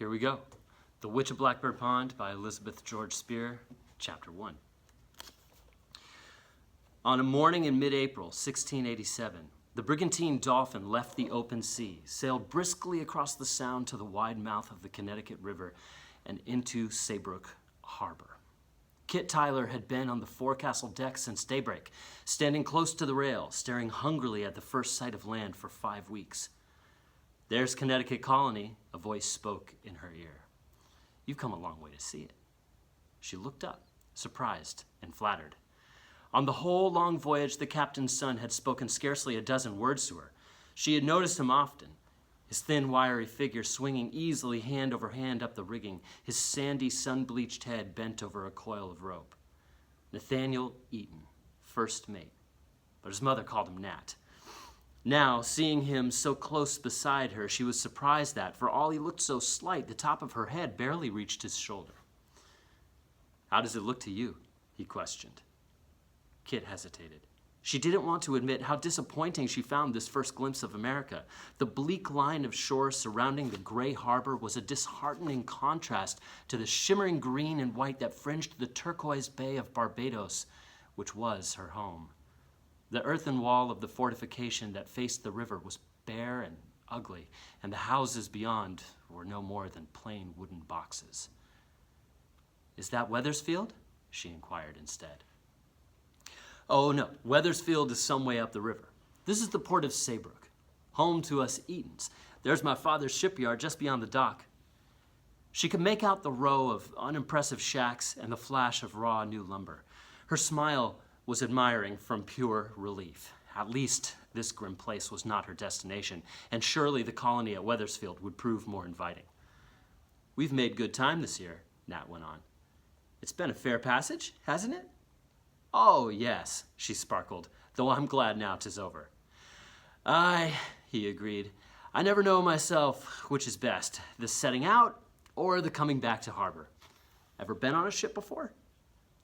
Here we go. The Witch of Blackbird Pond by Elizabeth George Spear, Chapter 1. On a morning in mid-April, 1687, the brigantine Dolphin left the open sea, sailed briskly across the Sound to the wide mouth of the Connecticut River and into Saybrook Harbor. Kit Tyler had been on the forecastle deck since daybreak, standing close to the rail, staring hungrily at the first sight of land for 5 weeks. "There's Connecticut Colony," a voice spoke in her ear. "You've come a long way to see it." She looked up, surprised and flattered. On the whole long voyage, the captain's son had spoken scarcely a dozen words to her. She had noticed him often, his thin, wiry figure swinging easily hand over hand up the rigging, his sandy, sun-bleached head bent over a coil of rope. Nathaniel Eaton, first mate, but his mother called him Nat. Now, seeing him so close beside her, she was surprised that, for all he looked so slight, the top of her head barely reached his shoulder. "How does it look to you?" he questioned. Kit hesitated. She didn't want to admit how disappointing she found this first glimpse of America. The bleak line of shore surrounding the gray harbor was a disheartening contrast to the shimmering green and white that fringed the turquoise bay of Barbados, which was her home. The earthen wall of the fortification that faced the river was bare and ugly, and the houses beyond were no more than plain wooden boxes. "Is that Wethersfield?" she inquired instead. "Oh no, Wethersfield is some way up the river. This is the port of Saybrook, home to us Eatons. There's my father's shipyard just beyond the dock." She could make out the row of unimpressive shacks and the flash of raw new lumber. Her smile was admiring from pure relief. At least this grim place was not her destination, and surely the colony at Wethersfield would prove more inviting. "We've made good time this year," Nat went on. "It's been a fair passage, hasn't it?" "Oh, yes," she sparkled, "though I'm glad now 'tis over." "Aye," he agreed. "I never know myself which is best, the setting out or the coming back to harbor. Ever been on a ship before?"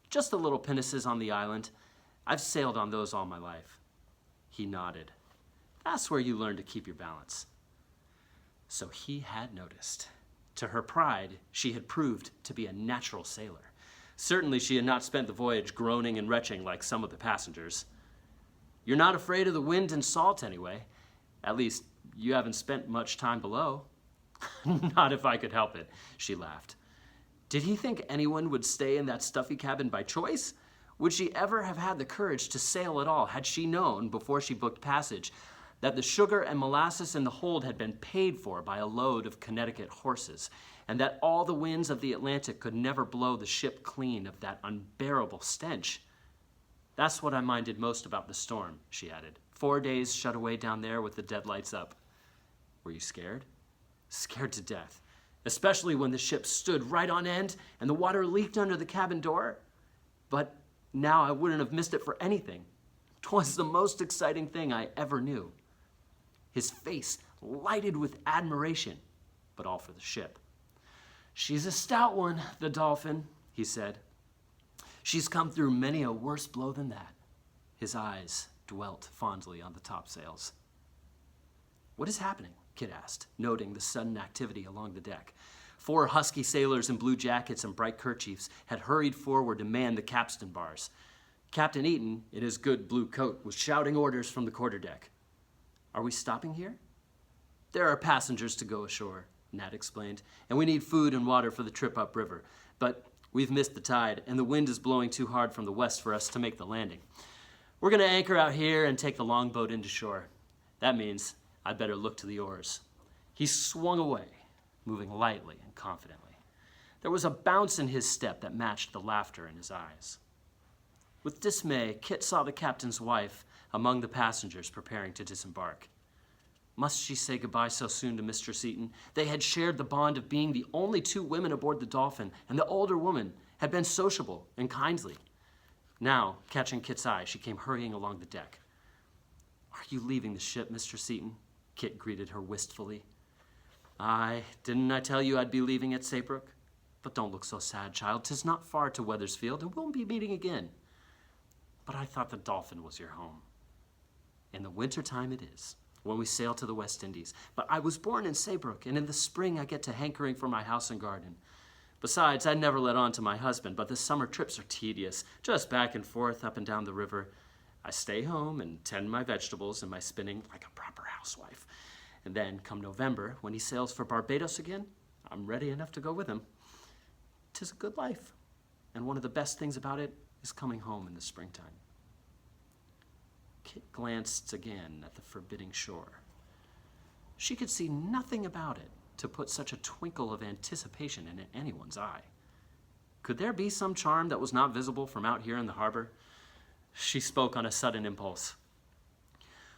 "Just the little pinnaces on the island. I've sailed on those all my life." He nodded. "That's where you learn to keep your balance." So he had noticed. To her pride, she had proved to be a natural sailor. Certainly she had not spent the voyage groaning and retching like some of the passengers. "You're not afraid of the wind and salt anyway. At least, you haven't spent much time below." "Not if I could help it," she laughed. Did he think anyone would stay in that stuffy cabin by choice? Would she ever have had the courage to sail at all had she known, before she booked passage, that the sugar and molasses in the hold had been paid for by a load of Connecticut horses, and that all the winds of the Atlantic could never blow the ship clean of that unbearable stench? "That's what I minded most about the storm," she added. 4 days shut away down there with the deadlights up." "Were you scared?" "Scared to death, especially when the ship stood right on end and the water leaked under the cabin door. But now I wouldn't have missed it for anything. 'Twas the most exciting thing I ever knew." His face lighted with admiration, but all for the ship. "She's a stout one, the Dolphin," he said. "She's come through many a worse blow than that." His eyes dwelt fondly on the topsails. "What is happening?" Kit asked, noting the sudden activity along the deck. 4 husky sailors in blue jackets and bright kerchiefs had hurried forward to man the capstan bars. Captain Eaton, in his good blue coat, was shouting orders from the quarterdeck. "Are we stopping here?" "There are passengers to go ashore," Nat explained, "and we need food and water for the trip upriver. But we've missed the tide, and the wind is blowing too hard from the west for us to make the landing. We're going to anchor out here and take the longboat into shore. That means I'd better look to the oars." He swung away, moving lightly and confidently. There was a bounce in his step that matched the laughter in his eyes. With dismay, Kit saw the captain's wife among the passengers preparing to disembark. Must she say goodbye so soon to Mistress Eaton? They had shared the bond of being the only 2 women aboard the Dolphin, and the older woman had been sociable and kindly. Now, catching Kit's eye, she came hurrying along the deck. "Are you leaving the ship, Mistress Eaton?" Kit greeted her wistfully. "Aye, didn't I tell you I'd be leaving at Saybrook? But don't look so sad, child. 'Tis not far to Wethersfield, and we'll be meeting again." "But I thought the Dolphin was your home." "In the winter time it is. when we sail to the West Indies. But I was born in Saybrook, and in the spring I get to hankering for my house and garden. Besides, I never let on to my husband, but the summer trips are tedious, just back and forth up and down the river. I stay home and tend my vegetables and my spinning like a proper housewife. And then, come November, when he sails for Barbados again, I'm ready enough to go with him. 'Tis a good life, and one of the best things about it is coming home in the springtime. Kit glanced again at the forbidding shore. She could see nothing about it to put such a twinkle of anticipation in anyone's eye. Could there be some charm that was not visible from out here in the harbor? She spoke on a sudden impulse.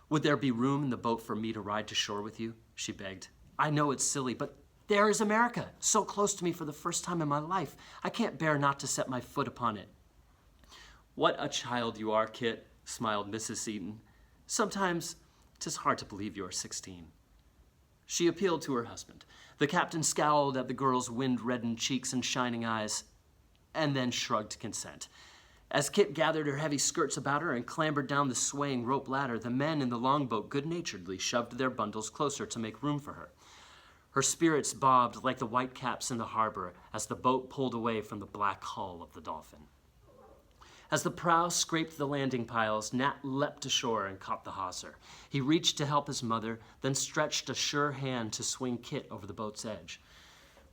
"Would there be room in the boat for me to ride to shore with you?" she begged. "I know it's silly, but there is America, so close to me for the first time in my life. I can't bear not to set my foot upon it." "What a child you are, Kit," smiled Mrs. Seton. "Sometimes 'tis hard to believe you are 16. She appealed to her husband. The captain scowled at the girl's wind-reddened cheeks and shining eyes, and then shrugged consent. As Kit gathered her heavy skirts about her and clambered down the swaying rope ladder, the men in the longboat good-naturedly shoved their bundles closer to make room for her. Her spirits bobbed like the white caps in the harbor as the boat pulled away from the black hull of the Dolphin. As the prow scraped the landing piles, Nat leapt ashore and caught the hawser. He reached to help his mother, then stretched a sure hand to swing Kit over the boat's edge.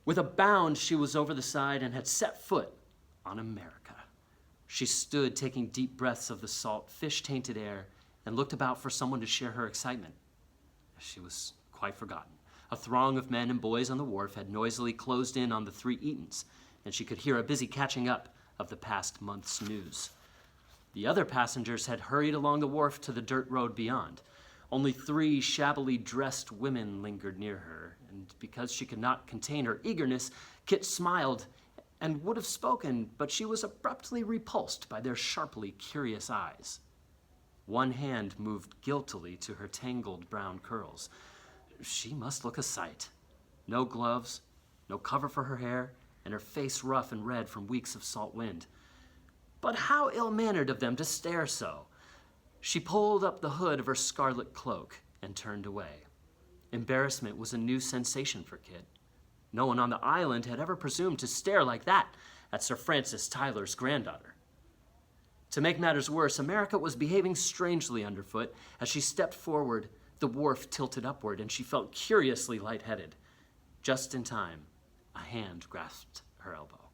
With a bound, she was over the side and had set foot on America. She stood taking deep breaths of the salt, fish-tainted air, and looked about for someone to share her excitement. She was quite forgotten. A throng of men and boys on the wharf had noisily closed in on the three Eatons, and she could hear a busy catching up of the past month's news. The other passengers had hurried along the wharf to the dirt road beyond. Only three shabbily dressed women lingered near her, and because she could not contain her eagerness, Kit smiled and would have spoken, but she was abruptly repulsed by their sharply curious eyes. One hand moved guiltily to her tangled brown curls. She must look a sight. No gloves, no cover for her hair, and her face rough and red from weeks of salt wind. But how ill-mannered of them to stare so. She pulled up the hood of her scarlet cloak and turned away. Embarrassment was a new sensation for Kit. No one on the island had ever presumed to stare like that at Sir Francis Tyler's granddaughter. To make matters worse, America was behaving strangely underfoot. As she stepped forward, the wharf tilted upward, and she felt curiously lightheaded. Just in time, a hand grasped her elbow.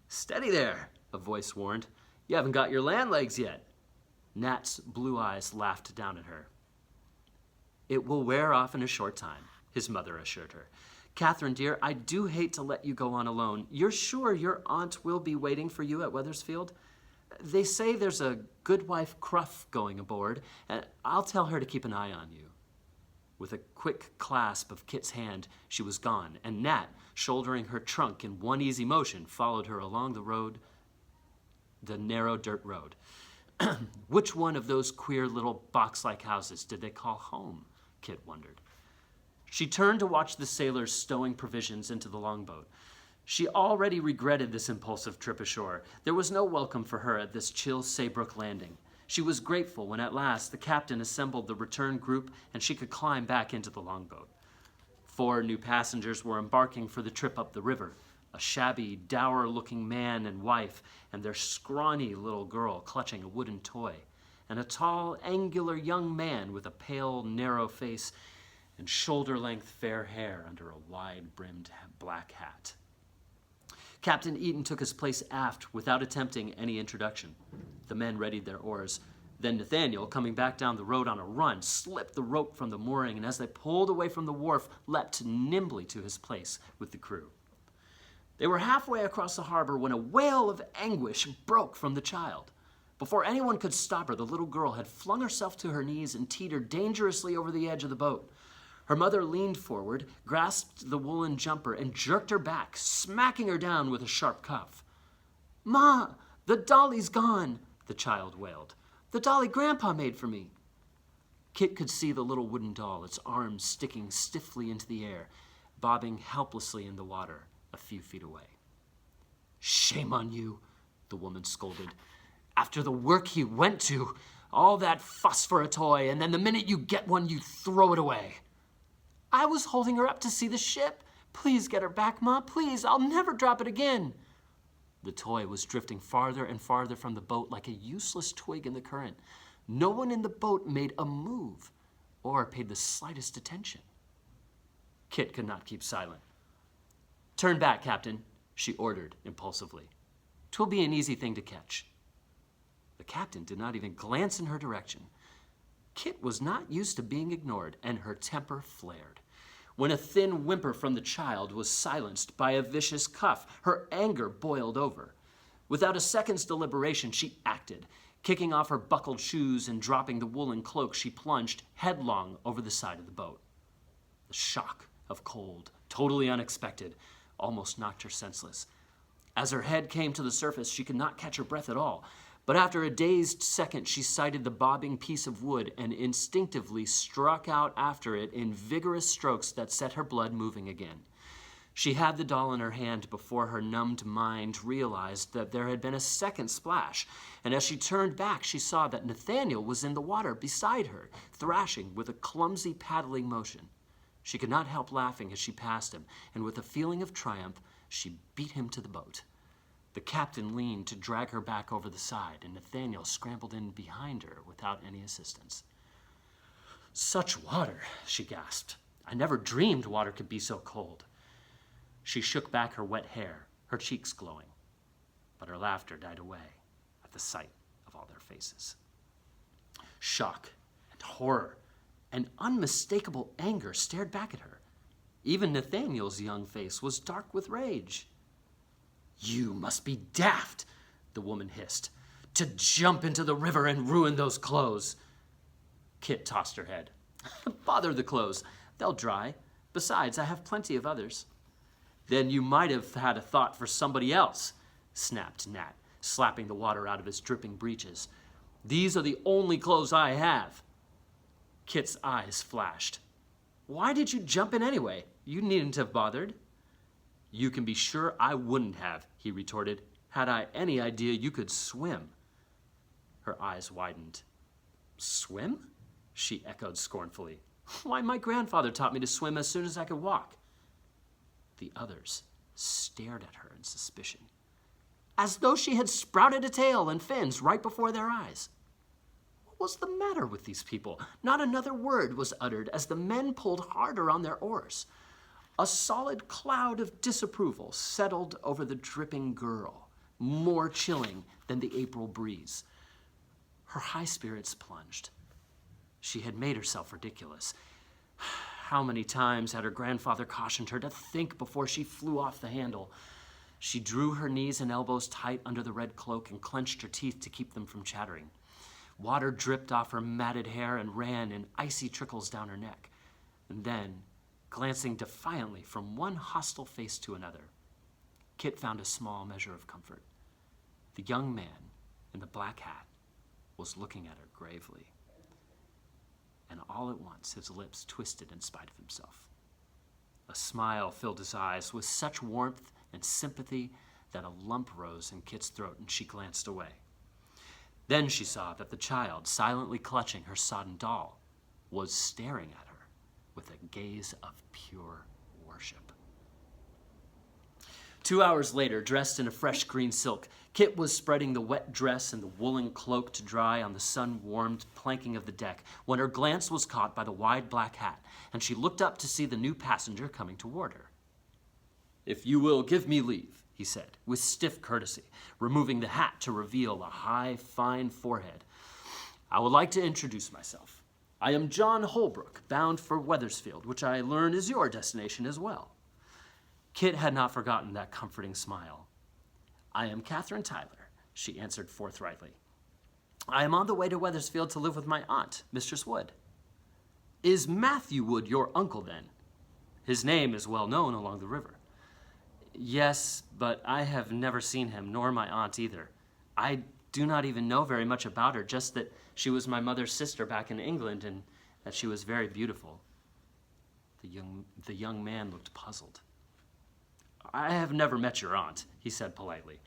"Steady there," a voice warned. "You haven't got your land legs yet." Nat's blue eyes laughed down at her. "It will wear off in a short time," his mother assured her. "Catherine, dear, I do hate to let you go on alone. You're sure your aunt will be waiting for you at Wethersfield? They say there's a goodwife Cruff going aboard, and I'll tell her to keep an eye on you." With a quick clasp of Kit's hand, she was gone, and Nat, shouldering her trunk in one easy motion, followed her along the road, the narrow dirt road. Which one of those queer little box-like houses did they call home? Kit wondered. She turned to watch the sailors stowing provisions into the longboat. She already regretted this impulsive trip ashore. There was no welcome for her at this chill Saybrook landing. She was grateful when at last the captain assembled the return group and she could climb back into the longboat. 4 new passengers were embarking for the trip up the river. A shabby, dour-looking man and wife, and their scrawny little girl clutching a wooden toy, and a tall, angular young man with a pale, narrow face and shoulder-length fair hair under a wide-brimmed black hat. Captain Eaton took his place aft without attempting any introduction. The men readied their oars. Then Nathaniel, coming back down the road on a run, slipped the rope from the mooring, and as they pulled away from the wharf, leapt nimbly to his place with the crew. They were halfway across the harbor when a wail of anguish broke from the child. Before anyone could stop her, the little girl had flung herself to her knees and teetered dangerously over the edge of the boat. Her mother leaned forward, grasped the woolen jumper, and jerked her back, smacking her down with a sharp cuff. "Ma, the dolly's gone," the child wailed. "The dolly Grandpa made for me." Kit could see the little wooden doll, its arms sticking stiffly into the air, bobbing helplessly in the water a few feet away. "Shame on you," the woman scolded. "After the work he went to, All that fuss for a toy, and then the minute you get one, you throw it away. I was holding her up to see the ship. Please get her back, Ma, please. I'll never drop it again. The toy was drifting farther and farther from the boat like a useless twig in the current. No one in the boat made a move or paid the slightest attention. Kit could not keep silent. Turn back, Captain, she ordered impulsively. 'Twill be an easy thing to catch. The captain did not even glance in her direction. Kit was not used to being ignored, and her temper flared. When a thin whimper from the child was silenced by a vicious cuff, her anger boiled over. Without a second's deliberation, she acted. Kicking off her buckled shoes and dropping the woolen cloak, she plunged headlong over the side of the boat. The shock of cold, totally unexpected, almost knocked her senseless. As her head came to the surface, she could not catch her breath at all. But after a dazed second, she sighted the bobbing piece of wood and instinctively struck out after it in vigorous strokes that set her blood moving again. She had the doll in her hand before her numbed mind realized that there had been a second splash, and as she turned back, she saw that Nathaniel was in the water beside her, thrashing with a clumsy paddling motion. She could not help laughing as she passed him, and with a feeling of triumph, she beat him to the boat. The captain leaned to drag her back over the side, and Nathaniel scrambled in behind her without any assistance. Such water, she gasped. I never dreamed water could be so cold. She shook back her wet hair, her cheeks glowing, but her laughter died away at the sight of all their faces. Shock and horror and unmistakable anger stared back at her. Even Nathaniel's young face was dark with rage. You must be daft, the woman hissed, to jump into the river and ruin those clothes. Kit tossed her head. Bother the clothes. They'll dry. Besides, I have plenty of others. Then you might have had a thought for somebody else, snapped Nat, slapping the water out of his dripping breeches. These are the only clothes I have. Kit's eyes flashed. Why did you jump in anyway? You needn't have bothered. You can be sure I wouldn't have, he retorted, had I any idea you could swim. Her eyes widened. Swim? She echoed scornfully. Why, my grandfather taught me to swim as soon as I could walk. The others stared at her in suspicion, as though she had sprouted a tail and fins right before their eyes. What was the matter with these people? Not another word was uttered as the men pulled harder on their oars. A solid cloud of disapproval settled over the dripping girl, more chilling than the April breeze. Her high spirits plunged. She had made herself ridiculous. How many times had her grandfather cautioned her to think before she flew off the handle? She drew her knees and elbows tight under the red cloak and clenched her teeth to keep them from chattering. Water dripped off her matted hair and ran in icy trickles down her neck. And then, glancing defiantly from one hostile face to another, Kit found a small measure of comfort. The young man in the black hat was looking at her gravely. And all at once his lips twisted in spite of himself. A smile filled his eyes with such warmth and sympathy that a lump rose in Kit's throat and she glanced away. Then she saw that the child, silently clutching her sodden doll, was staring at her with a gaze of pure worship. 2 hours later, dressed in a fresh green silk, Kit was spreading the wet dress and the woolen cloak to dry on the sun-warmed planking of the deck when her glance was caught by the wide black hat, and she looked up to see the new passenger coming toward her. If you will give me leave, he said, with stiff courtesy, removing the hat to reveal a high, fine forehead. I would like to introduce myself. I am John Holbrook, bound for Wethersfield, which I learn is your destination as well. Kit had not forgotten that comforting smile. I am Catherine Tyler, she answered forthrightly. I am on the way to Wethersfield to live with my aunt, Mistress Wood. Is Matthew Wood your uncle, then? His name is well known along the river. Yes, but I have never seen him, nor my aunt either. I do not even know very much about her, just that she was my mother's sister back in England and that she was very beautiful. The young man looked puzzled. I have never met your aunt, he said politely.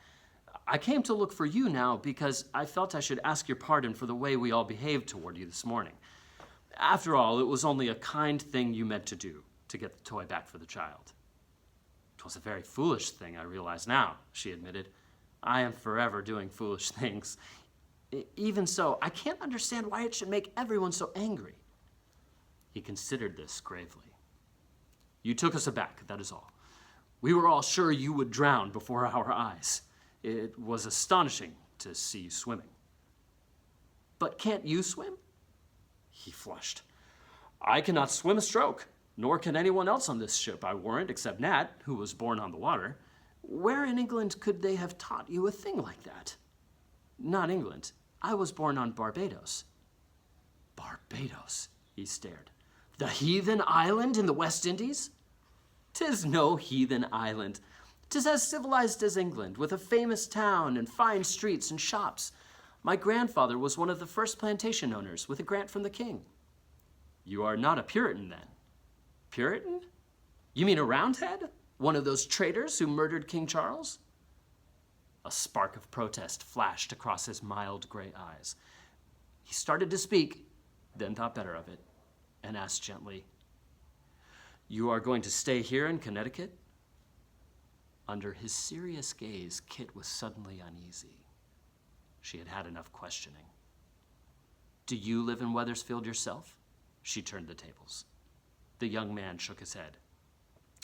I came to look for you now because I felt I should ask your pardon for the way we all behaved toward you this morning. After all, it was only a kind thing you meant to do, to get the toy back for the child. It was a very foolish thing, I realize now, she admitted. I am forever doing foolish things. Even so, I can't understand why it should make everyone so angry. He considered this gravely. You took us aback, that is all. We were all sure you would drown before our eyes. It was astonishing to see you swimming. But can't you swim? He flushed. I cannot swim a stroke, nor can anyone else on this ship, I warrant, except Nat, who was born on the water. Where in England could they have taught you a thing like that? Not England. I was born on Barbados. Barbados, he stared. The heathen island in the West Indies? 'Tis no heathen island. 'Tis as civilized as England, with a famous town and fine streets and shops. My grandfather was one of the first plantation owners, with a grant from the king. You are not a Puritan, then? Puritan? You mean a Roundhead? One of those traitors who murdered King Charles? A spark of protest flashed across his mild gray eyes. He started to speak, then thought better of it, and asked gently, You are going to stay here in Connecticut? Under his serious gaze, Kit was suddenly uneasy. She had had enough questioning. Do you live in Wethersfield yourself? She turned the tables. The young man shook his head.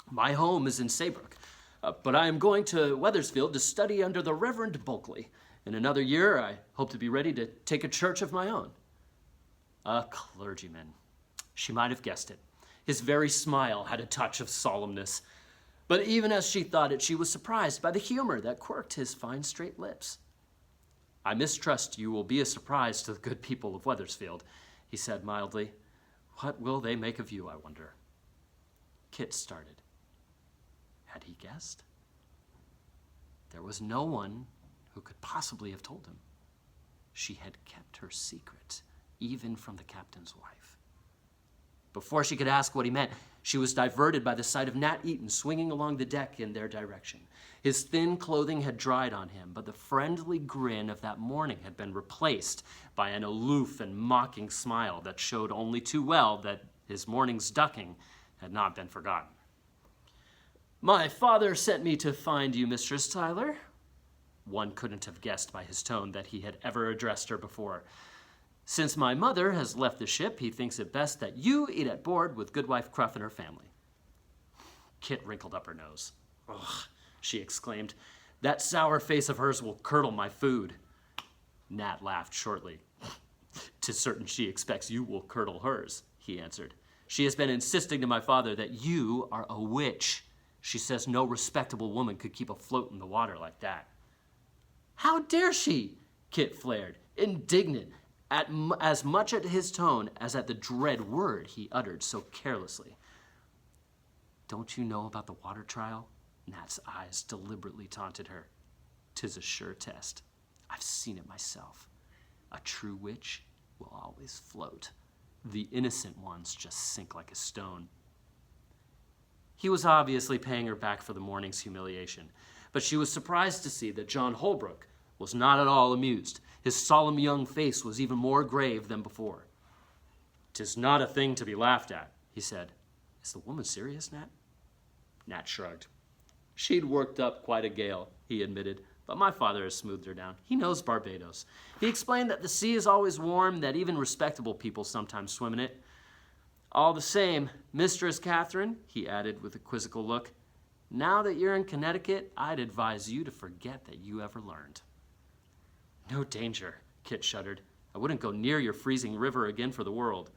My home is in Saybrook, but I am going to Wethersfield to study under the Reverend Bulkley. In another year, I hope to be ready to take a church of my own. A clergyman. She might have guessed it. His very smile had a touch of solemnness. But even as she thought it, she was surprised by the humor that quirked his fine, straight lips. I mistrust you will be a surprise to the good people of Wethersfield, he said mildly. What will they make of you, I wonder? Kit started. Had he guessed? There was no one who could possibly have told him. She had kept her secret, even from the captain's wife. Before she could ask what he meant, she was diverted by the sight of Nat Eaton swinging along the deck in their direction. His thin clothing had dried on him, but the friendly grin of that morning had been replaced by an aloof and mocking smile that showed only too well that his morning's ducking had not been forgotten. My father sent me to find you, Mistress Tyler. One couldn't have guessed by his tone that he had ever addressed her before. Since my mother has left the ship, he thinks it best that you eat at board with Goodwife Cruff and her family. Kit wrinkled up her nose. Ugh, she exclaimed. That sour face of hers will curdle my food. Nat laughed shortly. 'Tis certain she expects you will curdle hers, he answered. She has been insisting to my father that you are a witch. She says no respectable woman could keep afloat in the water like that. How dare she? Kit flared, indignant, as much at his tone as at the dread word he uttered so carelessly. Don't you know about the water trial? Nat's eyes deliberately taunted her. 'Tis a sure test. I've seen it myself. A true witch will always float. The innocent ones just sink like a stone. He was obviously paying her back for the morning's humiliation, but she was surprised to see that John Holbrook was not at all amused. His solemn young face was even more grave than before. 'Tis not a thing to be laughed at, he said. Is the woman serious, Nat? Nat shrugged. She'd worked up quite a gale, he admitted, but my father has smoothed her down. He knows Barbados. He explained that the sea is always warm, that even respectable people sometimes swim in it. All the same, Mistress Catherine, he added with a quizzical look, now that you're in Connecticut, I'd advise you to forget that you ever learned. No danger, Kit shuddered. I wouldn't go near your freezing river again for the world.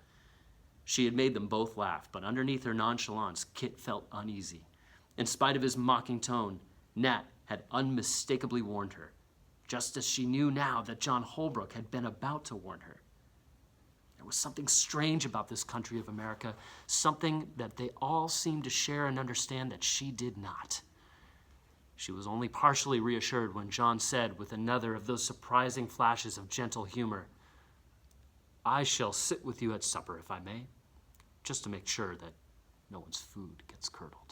She had made them both laugh, but underneath her nonchalance, Kit felt uneasy. In spite of his mocking tone, Nat had unmistakably warned her, just as she knew now that John Holbrook had been about to warn her. There was something strange about this country of America, something that they all seemed to share and understand that she did not. She was only partially reassured when John said, with another of those surprising flashes of gentle humor, I shall sit with you at supper, if I may, just to make sure that no one's food gets curdled.